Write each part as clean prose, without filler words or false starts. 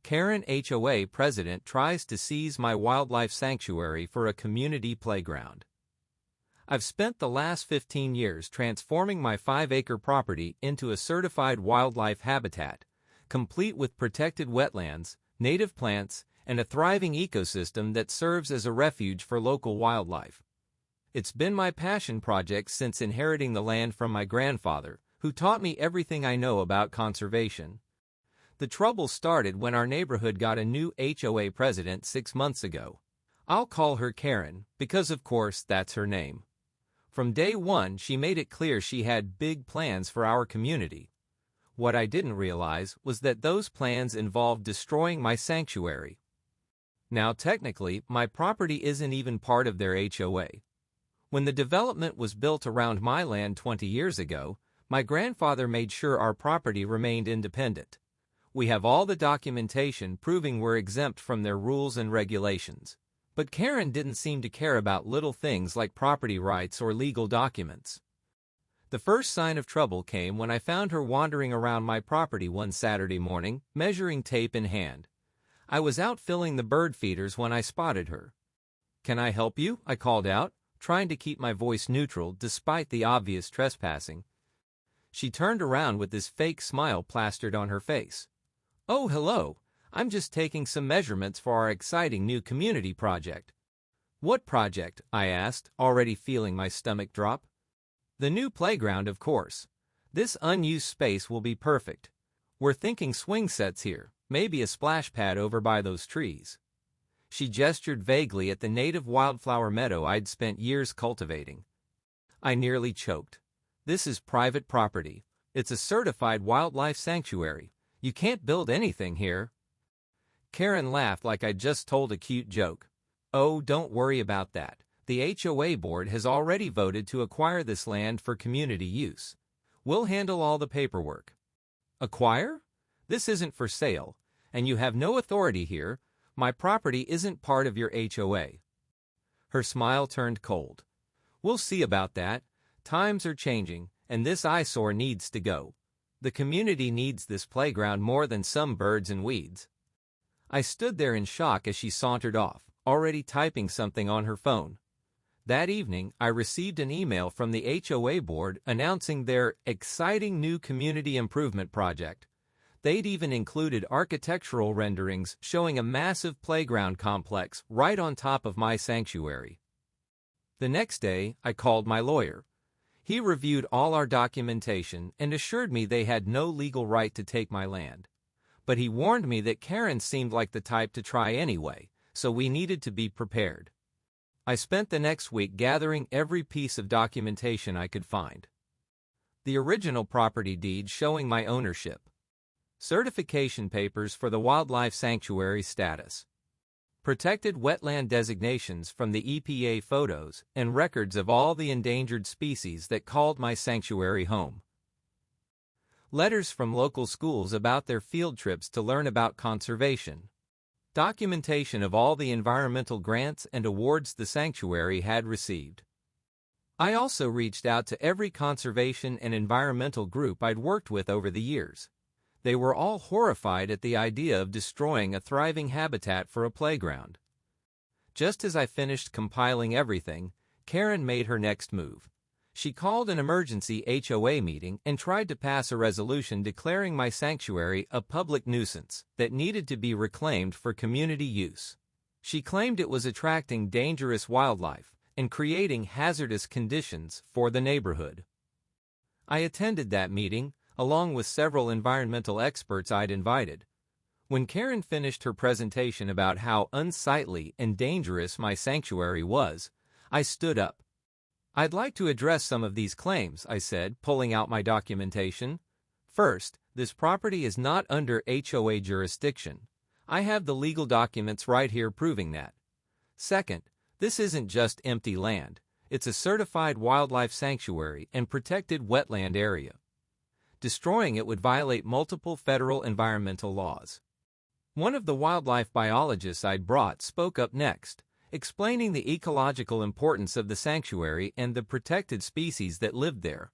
Karen HOA president tries to seize my wildlife sanctuary for a community playground. I've spent the last 15 years transforming my 5-acre property into a certified wildlife habitat, complete with protected wetlands, native plants, and a thriving ecosystem that serves as a refuge for local wildlife. It's been my passion project since inheriting the land from my grandfather, who taught me everything I know about conservation. The trouble started when our neighborhood got a new HOA president 6 months ago. I'll call her Karen, because of course that's her name. From day one, she made it clear she had big plans for our community. What I didn't realize was that those plans involved destroying my sanctuary. Now technically, my property isn't even part of their HOA. When the development was built around my land 20 years ago, my grandfather made sure our property remained independent. We have all the documentation proving we're exempt from their rules and regulations. But Karen didn't seem to care about little things like property rights or legal documents. The first sign of trouble came when I found her wandering around my property one Saturday morning, measuring tape in hand. I was out filling the bird feeders when I spotted her. "Can I help you?" I called out, trying to keep my voice neutral despite the obvious trespassing. She turned around with this fake smile plastered on her face. "Oh, hello. I'm just taking some measurements for our exciting new community project." "What project?" I asked, already feeling my stomach drop. "The new playground, of course. This unused space will be perfect. We're thinking swing sets here, maybe a splash pad over by those trees." She gestured vaguely at the native wildflower meadow I'd spent years cultivating. I nearly choked. "This is private property. It's a certified wildlife sanctuary. You can't build anything here." Karen laughed like I'd just told a cute joke. "Oh, don't worry about that. The HOA board has already voted to acquire this land for community use. We'll handle all the paperwork." "Acquire? This isn't for sale, and you have no authority here. My property isn't part of your HOA." Her smile turned cold. "We'll see about that. Times are changing, and this eyesore needs to go. The community needs this playground more than some birds and weeds." I stood there in shock as she sauntered off, already typing something on her phone. That evening, I received an email from the HOA board announcing their exciting new community improvement project. They'd even included architectural renderings showing a massive playground complex right on top of my sanctuary. The next day, I called my lawyer. He reviewed all our documentation and assured me they had no legal right to take my land. But he warned me that Karen seemed like the type to try anyway, so we needed to be prepared. I spent the next week gathering every piece of documentation I could find. The original property deed showing my ownership. Certification papers for the wildlife sanctuary status. Protected wetland designations from the EPA photos and records of all the endangered species that called my sanctuary home. Letters from local schools about their field trips to learn about conservation. Documentation of all the environmental grants and awards the sanctuary had received. I also reached out to every conservation and environmental group I'd worked with over the years. They were all horrified at the idea of destroying a thriving habitat for a playground. Just as I finished compiling everything, Karen made her next move. She called an emergency HOA meeting and tried to pass a resolution declaring my sanctuary a public nuisance that needed to be reclaimed for community use. She claimed it was attracting dangerous wildlife and creating hazardous conditions for the neighborhood. I attended that meeting, along with several environmental experts I'd invited. When Karen finished her presentation about how unsightly and dangerous my sanctuary was, I stood up. "I'd like to address some of these claims," I said, pulling out my documentation. "First, this property is not under HOA jurisdiction. I have the legal documents right here proving that. Second, this isn't just empty land. It's a certified wildlife sanctuary and protected wetland area. Destroying it would violate multiple federal environmental laws." One of the wildlife biologists I'd brought spoke up next, explaining the ecological importance of the sanctuary and the protected species that lived there.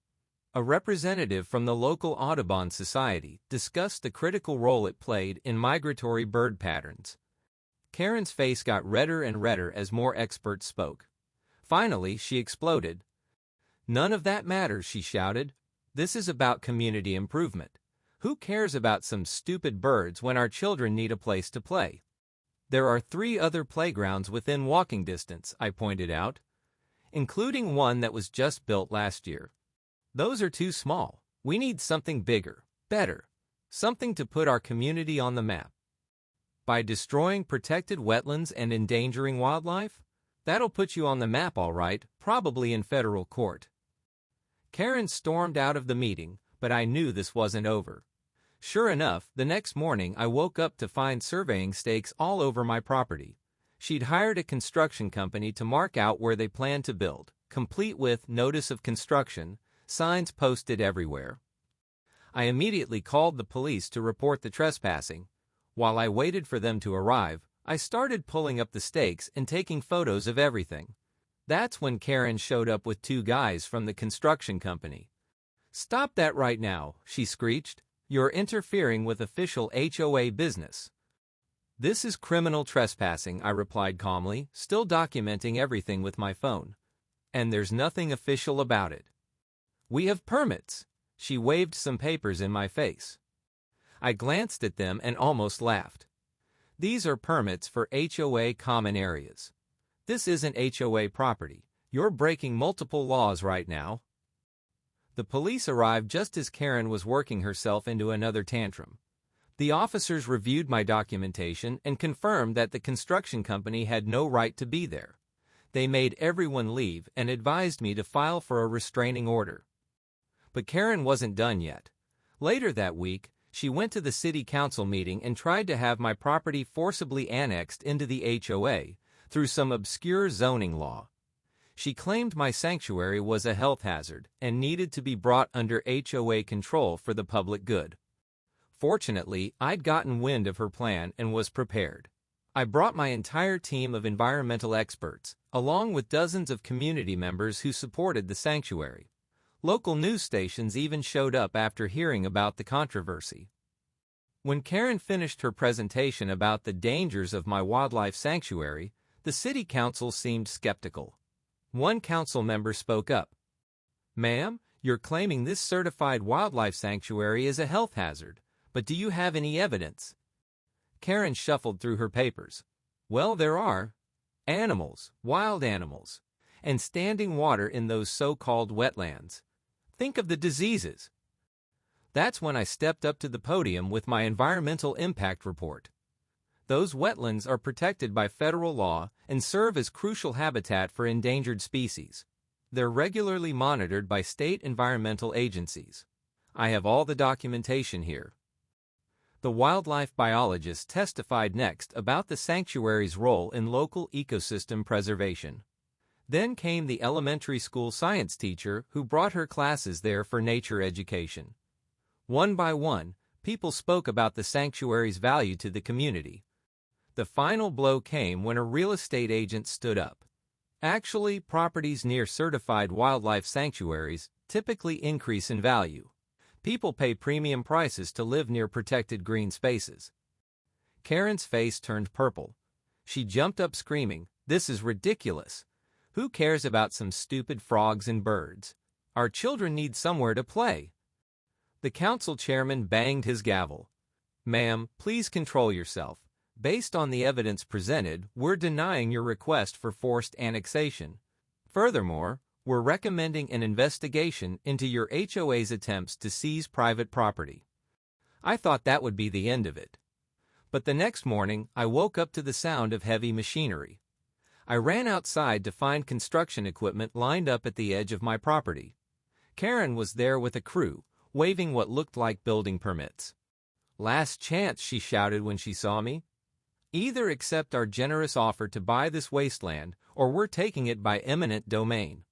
A representative from the local Audubon Society discussed the critical role it played in migratory bird patterns. Karen's face got redder and redder as more experts spoke. Finally, she exploded. "None of that matters," she shouted. "This is about community improvement. Who cares about some stupid birds when our children need a place to play?" "There are 3 other playgrounds within walking distance," I pointed out, including one that was just built last year. "Those are too small. We need something bigger, better, something to put our community on the map." "By destroying protected wetlands and endangering wildlife? That'll put you on the map all right, probably in federal court." Karen stormed out of the meeting, but I knew this wasn't over. Sure enough, the next morning I woke up to find surveying stakes all over my property. She'd hired a construction company to mark out where they planned to build, complete with notice of construction, signs posted everywhere. I immediately called the police to report the trespassing. While I waited for them to arrive, I started pulling up the stakes and taking photos of everything. That's when Karen showed up with 2 guys from the construction company. "Stop that right now," she screeched. "You're interfering with official HOA business." "This is criminal trespassing," I replied calmly, still documenting everything with my phone. "And there's nothing official about it." "We have permits." She waved some papers in my face. I glanced at them and almost laughed. "These are permits for HOA common areas. This isn't HOA property. You're breaking multiple laws right now." The police arrived just as Karen was working herself into another tantrum. The officers reviewed my documentation and confirmed that the construction company had no right to be there. They made everyone leave and advised me to file for a restraining order. But Karen wasn't done yet. Later that week, she went to the city council meeting and tried to have my property forcibly annexed into the HOA through some obscure zoning law. She claimed my sanctuary was a health hazard and needed to be brought under HOA control for the public good. Fortunately, I'd gotten wind of her plan and was prepared. I brought my entire team of environmental experts, along with dozens of community members who supported the sanctuary. Local news stations even showed up after hearing about the controversy. When Karen finished her presentation about the dangers of my wildlife sanctuary, the city council seemed skeptical. One council member spoke up. "Ma'am, you're claiming this certified wildlife sanctuary is a health hazard, but do you have any evidence?" Karen shuffled through her papers. "Well, there are. Animals, wild animals, and standing water in those so-called wetlands. Think of the diseases." That's when I stepped up to the podium with my environmental impact report. Those wetlands are protected by federal law and serve as crucial habitat for endangered species. They're regularly monitored by state environmental agencies. I have all the documentation here. The wildlife biologist testified next about the sanctuary's role in local ecosystem preservation. Then came the elementary school science teacher who brought her classes there for nature education. One by one, people spoke about the sanctuary's value to the community. The final blow came when a real estate agent stood up. Actually, properties near certified wildlife sanctuaries typically increase in value. People pay premium prices to live near protected green spaces. Karen's face turned purple. She jumped up screaming, "This is ridiculous. Who cares about some stupid frogs and birds? Our children need somewhere to play." The council chairman banged his gavel. "Ma'am, please control yourself. Based on the evidence presented, we're denying your request for forced annexation. Furthermore, we're recommending an investigation into your HOA's attempts to seize private property." I thought that would be the end of it. But the next morning, I woke up to the sound of heavy machinery. I ran outside to find construction equipment lined up at the edge of my property. Karen was there with a crew, waving what looked like building permits. "Last chance," she shouted when she saw me. "Either accept our generous offer to buy this wasteland, or we're taking it by eminent domain."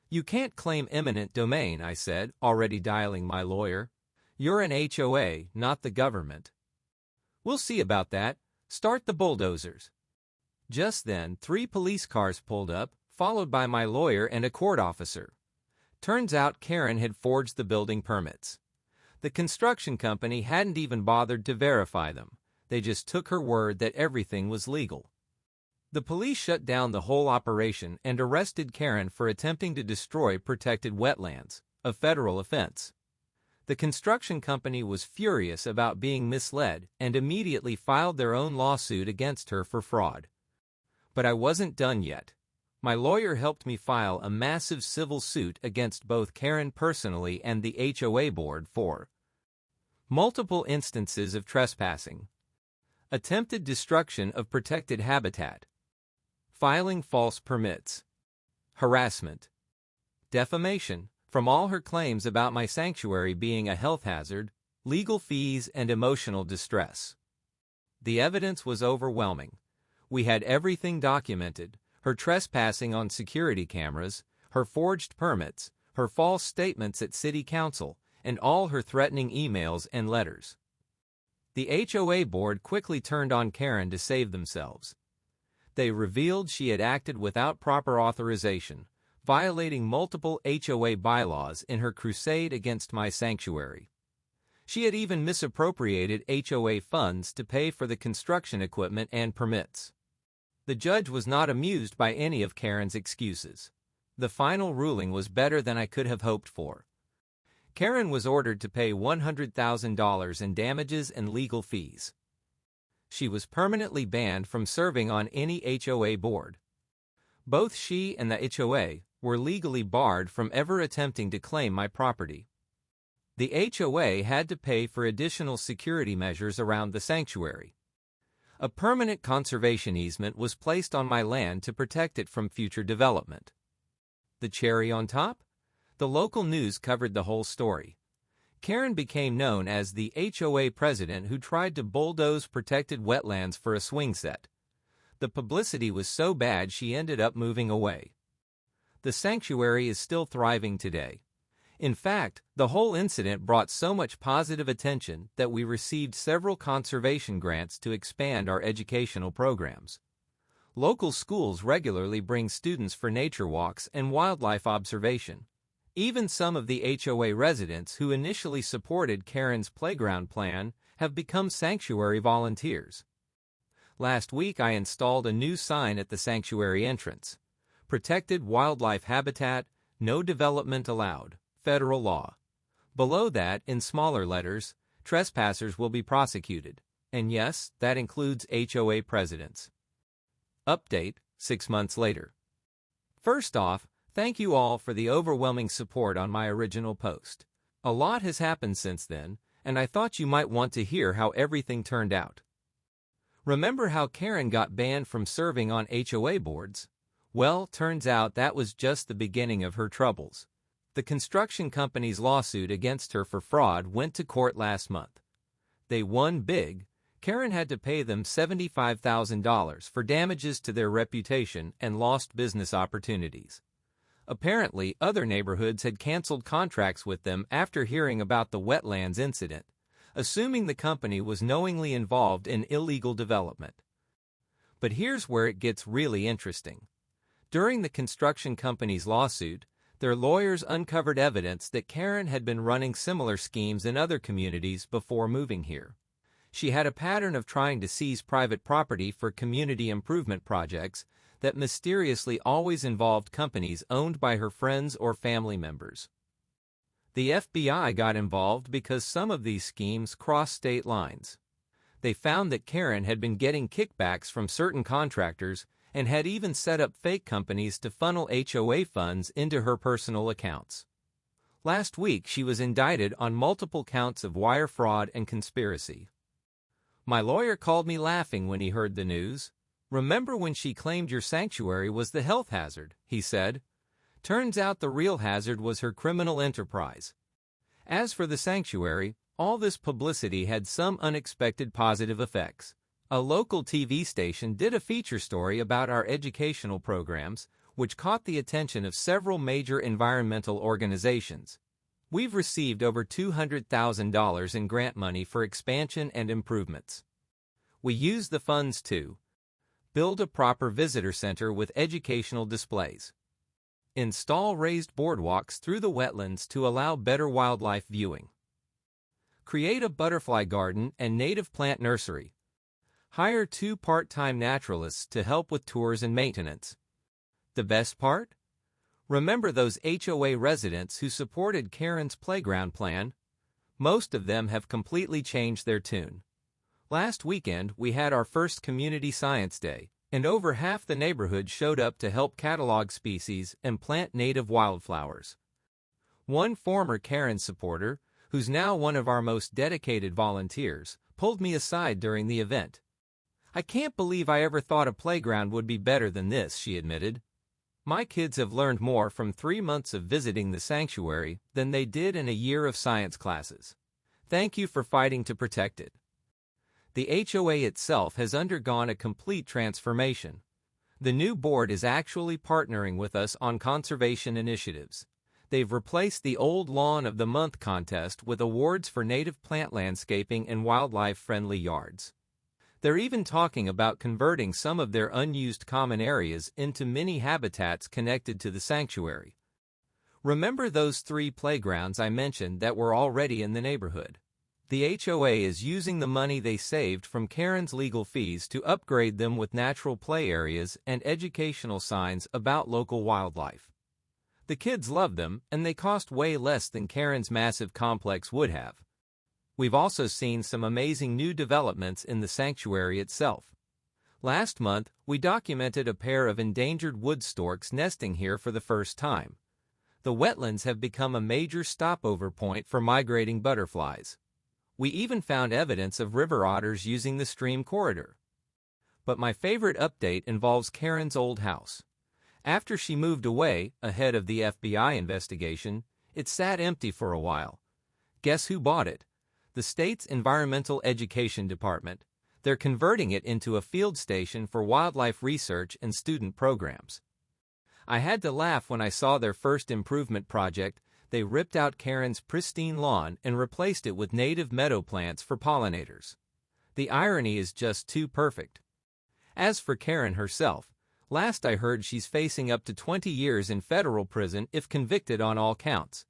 "You can't claim eminent domain," I said, already dialing my lawyer. "You're an HOA, not the government." "We'll see about that. Start the bulldozers." Just then, 3 police cars pulled up, followed by my lawyer and a court officer. Turns out Karen had forged the building permits. The construction company hadn't even bothered to verify them. They just took her word that everything was legal. The police shut down the whole operation and arrested Karen for attempting to destroy protected wetlands, a federal offense. The construction company was furious about being misled and immediately filed their own lawsuit against her for fraud. But I wasn't done yet. My lawyer helped me file a massive civil suit against both Karen personally and the HOA board for multiple instances of trespassing, attempted destruction of protected habitat, filing false permits, harassment, defamation, from all her claims about my sanctuary being a health hazard, legal fees, and emotional distress. The evidence was overwhelming. We had everything documented: her trespassing on security cameras, her forged permits, her false statements at city council, and all her threatening emails and letters. The HOA board quickly turned on Karen to save themselves. They revealed she had acted without proper authorization, violating multiple HOA bylaws in her crusade against my sanctuary. She had even misappropriated HOA funds to pay for the construction equipment and permits. The judge was not amused by any of Karen's excuses. The final ruling was better than I could have hoped for. Karen was ordered to pay $100,000 in damages and legal fees. She was permanently banned from serving on any HOA board. Both she and the HOA were legally barred from ever attempting to claim my property. The HOA had to pay for additional security measures around the sanctuary. A permanent conservation easement was placed on my land to protect it from future development. The cherry on top? The local news covered the whole story. Karen became known as the HOA president who tried to bulldoze protected wetlands for a swing set. The publicity was so bad she ended up moving away. The sanctuary is still thriving today. In fact, the whole incident brought so much positive attention that we received several conservation grants to expand our educational programs. Local schools regularly bring students for nature walks and wildlife observation. Even some of the HOA residents who initially supported Karen's playground plan have become sanctuary volunteers. Last week I installed a new sign at the sanctuary entrance: Protected Wildlife Habitat, No Development Allowed. Federal law. Below that, in smaller letters, trespassers will be prosecuted. And yes, that includes HOA presidents. Update, 6 months later. First off, thank you all for the overwhelming support on my original post. A lot has happened since then, and I thought you might want to hear how everything turned out. Remember how Karen got banned from serving on HOA boards? Well, turns out that was just the beginning of her troubles. The construction company's lawsuit against her for fraud went to court last month. They won big. Karen had to pay them $75,000 for damages to their reputation and lost business opportunities. Apparently, other neighborhoods had canceled contracts with them after hearing about the wetlands incident, assuming the company was knowingly involved in illegal development. But here's where it gets really interesting. During the construction company's lawsuit, their lawyers uncovered evidence that Karen had been running similar schemes in other communities before moving here. She had a pattern of trying to seize private property for community improvement projects that mysteriously always involved companies owned by her friends or family members. The FBI got involved because some of these schemes crossed state lines. They found that Karen had been getting kickbacks from certain contractors and had even set up fake companies to funnel HOA funds into her personal accounts. Last week, she was indicted on multiple counts of wire fraud and conspiracy. My lawyer called me laughing when he heard the news. "Remember when she claimed your sanctuary was the health hazard?" he said. Turns out the real hazard was her criminal enterprise. As for the sanctuary, all this publicity had some unexpected positive effects. A local TV station did a feature story about our educational programs, which caught the attention of several major environmental organizations. We've received over $200,000 in grant money for expansion and improvements. We used the funds to build a proper visitor center with educational displays, Install raised boardwalks through the wetlands to allow better wildlife viewing. Create a butterfly garden and native plant nursery. Hire 2 part-time naturalists to help with tours and maintenance. The best part? Remember those HOA residents who supported Karen's playground plan? Most of them have completely changed their tune. Last weekend, we had our first Community Science Day, and over half the neighborhood showed up to help catalog species and plant native wildflowers. One former Karen supporter, who's now one of our most dedicated volunteers, pulled me aside during the event. "I can't believe I ever thought a playground would be better than this," she admitted. "My kids have learned more from 3 months of visiting the sanctuary than they did in a year of science classes. Thank you for fighting to protect it." The HOA itself has undergone a complete transformation. The new board is actually partnering with us on conservation initiatives. They've replaced the old Lawn of the Month contest with awards for native plant landscaping and wildlife-friendly yards. They're even talking about converting some of their unused common areas into mini habitats connected to the sanctuary. Remember those 3 playgrounds I mentioned that were already in the neighborhood? The HOA is using the money they saved from Karen's legal fees to upgrade them with natural play areas and educational signs about local wildlife. The kids love them, and they cost way less than Karen's massive complex would have. We've also seen some amazing new developments in the sanctuary itself. Last month, we documented a pair of endangered wood storks nesting here for the first time. The wetlands have become a major stopover point for migrating butterflies. We even found evidence of river otters using the stream corridor. But my favorite update involves Karen's old house. After she moved away, ahead of the FBI investigation, it sat empty for a while. Guess who bought it? The state's Environmental Education Department. They're converting it into a field station for wildlife research and student programs. I had to laugh when I saw their first improvement project. They ripped out Karen's pristine lawn and replaced it with native meadow plants for pollinators. The irony is just too perfect. As for Karen herself, last I heard she's facing up to 20 years in federal prison if convicted on all counts.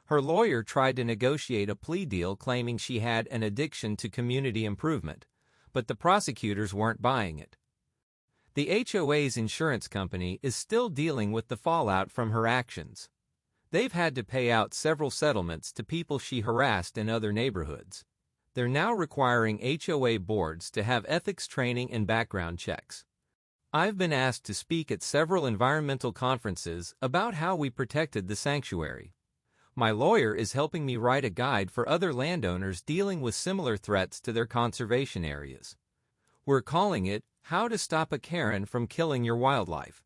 Her lawyer tried to negotiate a plea deal claiming she had an addiction to community improvement, but the prosecutors weren't buying it. The HOA's insurance company is still dealing with the fallout from her actions. They've had to pay out several settlements to people she harassed in other neighborhoods. They're now requiring HOA boards to have ethics training and background checks. I've been asked to speak at several environmental conferences about how we protected the sanctuary. My lawyer is helping me write a guide for other landowners dealing with similar threats to their conservation areas. We're calling it, How to Stop a Karen from Killing Your Wildlife.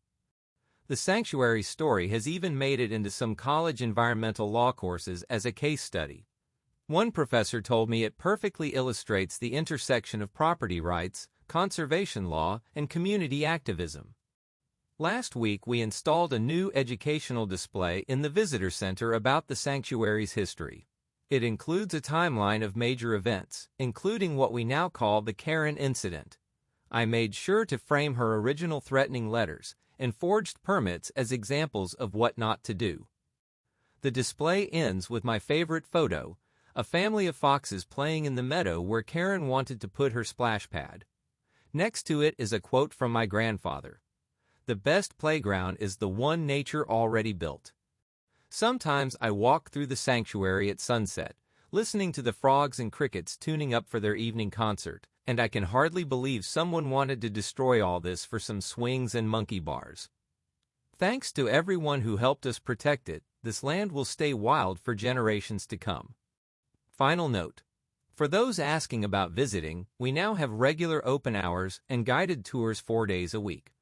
The sanctuary's story has even made it into some college environmental law courses as a case study. One professor told me it perfectly illustrates the intersection of property rights, conservation law, and community activism. Last week we installed a new educational display in the visitor center about the sanctuary's history. It includes a timeline of major events, including what we now call the Karen incident. I made sure to frame her original threatening letters and forged permits as examples of what not to do. The display ends with my favorite photo, a family of foxes playing in the meadow where Karen wanted to put her splash pad. Next to it is a quote from my grandfather. "The best playground is the one nature already built." Sometimes I walk through the sanctuary at sunset, listening to the frogs and crickets tuning up for their evening concert, and I can hardly believe someone wanted to destroy all this for some swings and monkey bars. Thanks to everyone who helped us protect it, this land will stay wild for generations to come. Final note. For those asking about visiting, we now have regular open hours and guided tours 4 days a week.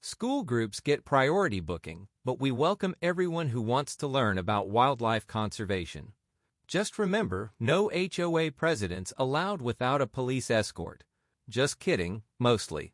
School groups get priority booking, but we welcome everyone who wants to learn about wildlife conservation. Just remember, no HOA presidents allowed without a police escort. Just kidding, mostly.